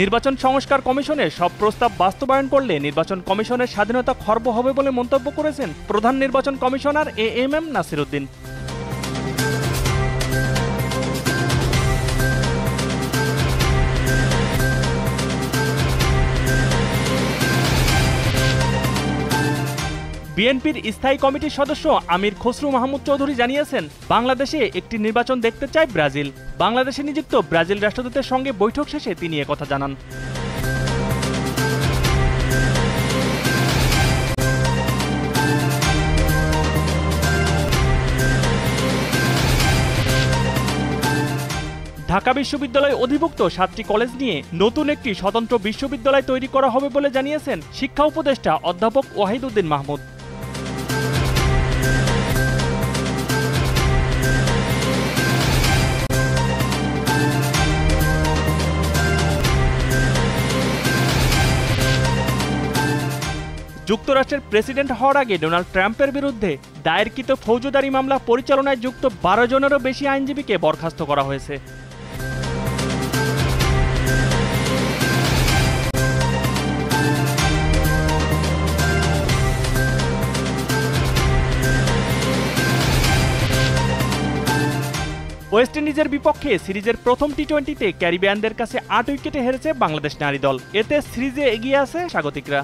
নির্বাচন সংস্কার কমিশনের সব প্রস্তাব বাস্তবায়ন করলে নির্বাচন কমিশনের স্বাধীনতা খর্ব হবে বলে মন্তব্য করেছেন প্রধান নির্বাচন কমিশনার এএমএম নাসির উদ্দিন। বিএনপির স্থায়ী কমিটির সদস্য আমির খসরু মাহমুদ চৌধুরী জানিয়েছেন, বাংলাদেশে একটি নির্বাচন দেখতে চায় ব্রাজিল। বাংলাদেশে নিযুক্ত ব্রাজিল রাষ্ট্রদূতের সঙ্গে বৈঠক শেষে তিনি একথা জানান। ঢাকা বিশ্ববিদ্যালয় অধিভুক্ত 7টি কলেজ নিয়ে নতুন একটি স্বতন্ত্র বিশ্ববিদ্যালয় তৈরি করা হবে বলে জানিয়েছেন শিক্ষা উপদেষ্টা অধ্যাপক ওয়াহিদ উদ্দিন মাহমুদ। যুক্তরাষ্ট্রের প্রেসিডেন্ট হওয়ার আগে ডোনাল্ড ট্রাম্পের বিরুদ্ধে দায়েরকৃত ফৌজদারি মামলা পরিচালনায় যুক্ত 12 জনেরও বেশি আইনজীবীকে বরখাস্ত করা হয়েছে। ওয়েস্ট ইন্ডিজের বিপক্ষে সিরিজের প্রথম টি-20তে ক্যারিবিয়ানদের কাছে 8 উইকেটে হেরেছে বাংলাদেশ নারী দল। এতে সিরিজে এগিয়ে আছে স্বাগতিকরা।